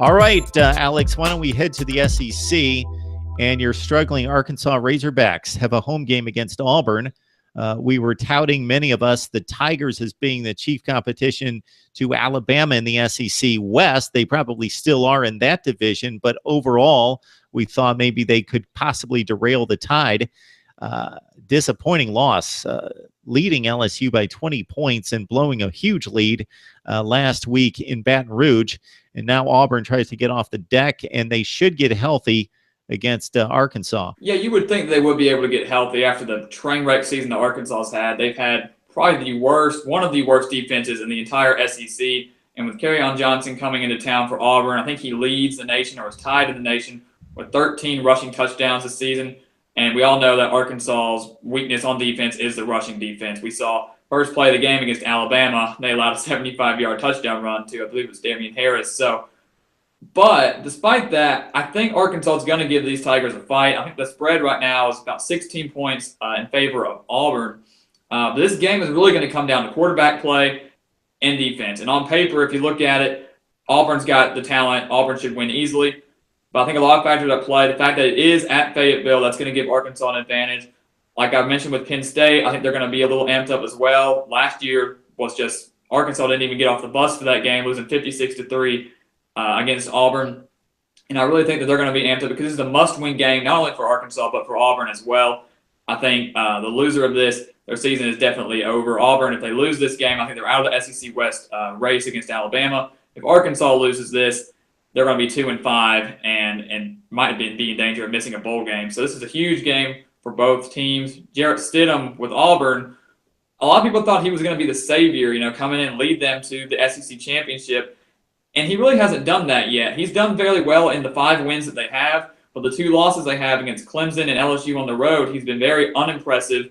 All right, Alex, why don't we head to the SEC? And your struggling Arkansas Razorbacks have a home game against Auburn. We were touting, many of us, the Tigers as being the chief competition to Alabama in the SEC West. They probably still are in that division, but overall, we thought maybe they could possibly derail the Tide. Disappointing loss, leading LSU by 20 points and blowing a huge lead last week in Baton Rouge. And now Auburn tries to get off the deck, and they should get healthy against Arkansas. Yeah, you would think they would be able to get healthy after the train wreck season that Arkansas's had. They've had probably one of the worst defenses in the entire SEC. And with Kerryon Johnson coming into town for Auburn, I think he leads the nation, or is tied in the nation, with 13 rushing touchdowns this season. And we all know that Arkansas's weakness on defense is the rushing defense. We saw first play of the game against Alabama, they allowed a 75-yard touchdown run to, I believe it was Damian Harris. But despite that, I think Arkansas is going to give these Tigers a fight. I think the spread right now is about 16 points in favor of Auburn. But this game is really going to come down to quarterback play and defense. And on paper, if you look at it, Auburn's got the talent. Auburn should win easily. But I think a lot of factors at play. The fact that it is at Fayetteville, that's going to give Arkansas an advantage. Like I mentioned with Penn State, I think they're going to be a little amped up as well. Last year was just Arkansas didn't even get off the bus for that game, losing 56-3 against Auburn. And I really think that they're going to be amped up because this is a must-win game, not only for Arkansas, but for Auburn as well. I think the loser of this, their season is definitely over. Auburn, if they lose this game, I think they're out of the SEC West race against Alabama. If Arkansas loses this, they're going to be 2-5 and might be in danger of missing a bowl game. So this is a huge game for both teams. Jarrett Stidham with Auburn, a lot of people thought he was going to be the savior, come in and lead them to the SEC championship. And he really hasn't done that yet. He's done fairly well in the 5 wins that they have, but the 2 losses they have against Clemson and LSU on the road, he's been very unimpressive.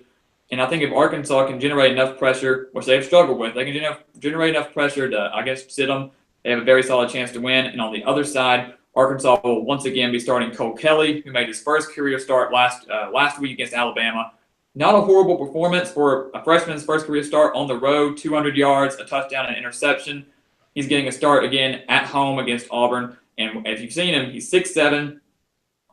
And I think if Arkansas can generate enough pressure, which they've struggled with, they can generate enough pressure to, sit them, they have a very solid chance to win. And on the other side, Arkansas will once again be starting Cole Kelly, who made his first career start last week against Alabama. Not a horrible performance for a freshman's first career start on the road, 200 yards, a touchdown, and interception. He's getting a start again at home against Auburn. And if you've seen him, he's 6'7",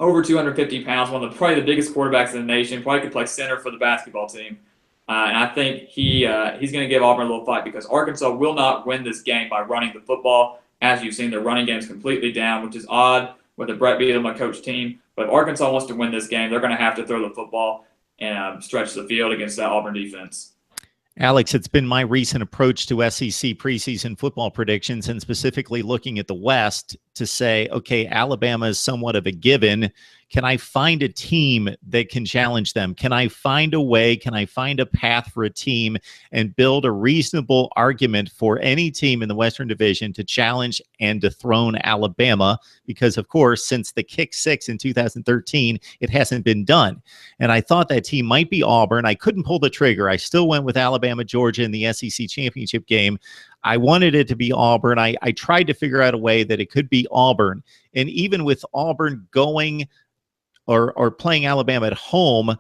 over 250 pounds, one of probably the biggest quarterbacks in the nation, probably could play center for the basketball team. And I think he's going to give Auburn a little fight because Arkansas will not win this game by running the football. As you've seen, their running game is completely down, which is odd with a Brett Bielema coach team. But if Arkansas wants to win this game, they're going to have to throw the football and stretch the field against that Auburn defense. Alex, it's been my recent approach to SEC preseason football predictions, and specifically looking at the West, to say, okay, Alabama is somewhat of a given. Can I find a team that can challenge them? Can I find a way? Can I find a path for a team and build a reasonable argument for any team in the Western Division to challenge and dethrone Alabama? Because, of course, since the kick 6 in 2013, it hasn't been done. And I thought that team might be Auburn. I couldn't pull the trigger. I still went with Alabama, Georgia in the SEC championship game. I wanted it to be Auburn. I tried to figure out a way that it could be Auburn. And even with Auburn going or playing Alabama at home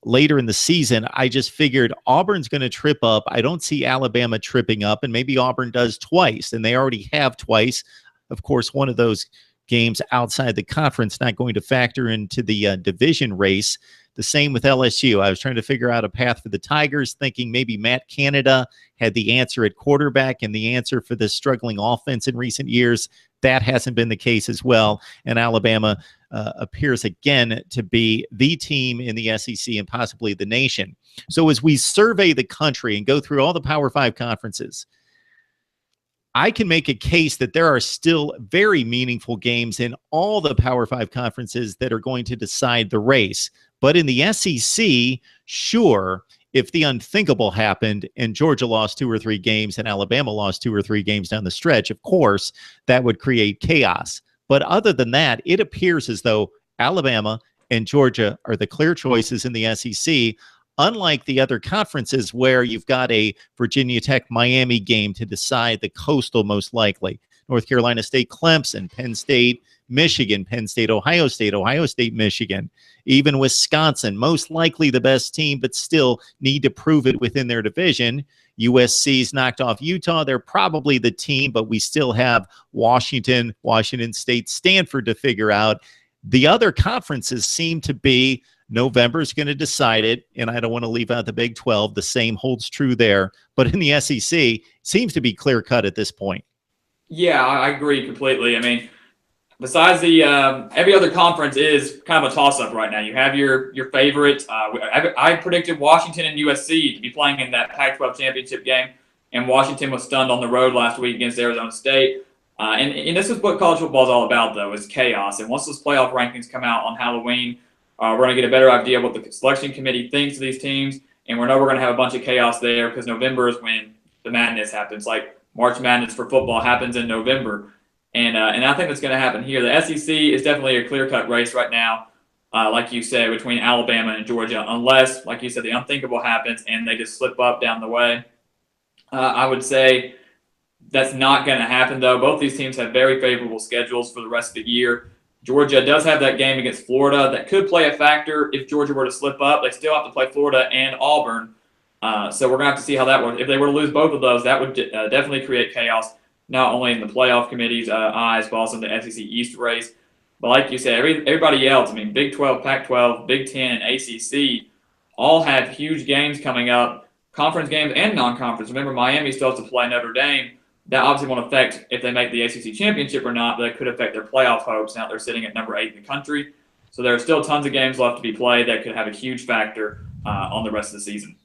later in the season, I just figured Auburn's going to trip up. I don't see Alabama tripping up, and maybe Auburn does twice, and they already have twice. Of course, one of those games outside the conference not going to factor into the division race. The same with LSU. I was trying to figure out a path for the Tigers, thinking maybe Matt Canada had the answer at quarterback and the answer for this struggling offense in recent years. That hasn't been the case as well. And Alabama appears again to be the team in the SEC and possibly the nation. So as we survey the country and go through all the Power 5 conferences, I can make a case that there are still very meaningful games in all the Power 5 conferences that are going to decide the race. But in the SEC, sure, if the unthinkable happened and Georgia lost 2 or 3 games and Alabama lost 2 or 3 games down the stretch, of course, that would create chaos. But other than that, it appears as though Alabama and Georgia are the clear choices in the SEC, unlike the other conferences where you've got a Virginia Tech Miami game to decide the Coastal most likely. North Carolina State, Clemson, Penn State, Michigan, Penn State, Ohio State, Michigan, even Wisconsin, most likely the best team, but still need to prove it within their division. USC's knocked off Utah. They're probably the team, but we still have Washington State, Stanford to figure out. The other conferences seem to be November's going to decide it, and I don't want to leave out the Big 12. The same holds true there. But in the SEC, it seems to be clear-cut at this point. Yeah, I agree completely. I mean, besides the every other conference is kind of a toss-up right now. You have your favorites. I predicted Washington and USC to be playing in that Pac-12 championship game, and Washington was stunned on the road last week against Arizona State. And this is what college football is all about, though, is chaos. And once those playoff rankings come out on Halloween, we're going to get a better idea of what the selection committee thinks of these teams, and we know we're going to have a bunch of chaos there because November is when the madness happens. Like March Madness for football happens in November. And I think that's going to happen here. The SEC is definitely a clear-cut race right now, like you said, between Alabama and Georgia, unless, like you said, the unthinkable happens and they just slip up down the way. I would say that's not going to happen, though. Both these teams have very favorable schedules for the rest of the year. Georgia does have that game against Florida that could play a factor if Georgia were to slip up. They still have to play Florida and Auburn. So we're going to have to see how that works. If they were to lose both of those, that would definitely create chaos, not only in the playoff committee's eyes, but also in the SEC East race. But like you said, everybody else, I mean, Big 12, Pac-12, Big 10, and ACC all have huge games coming up, conference games and non-conference. Remember, Miami still has to play Notre Dame. That obviously won't affect if they make the ACC championship or not, but it could affect their playoff hopes now they're sitting at number 8 in the country. So there are still tons of games left to be played that could have a huge factor on the rest of the season.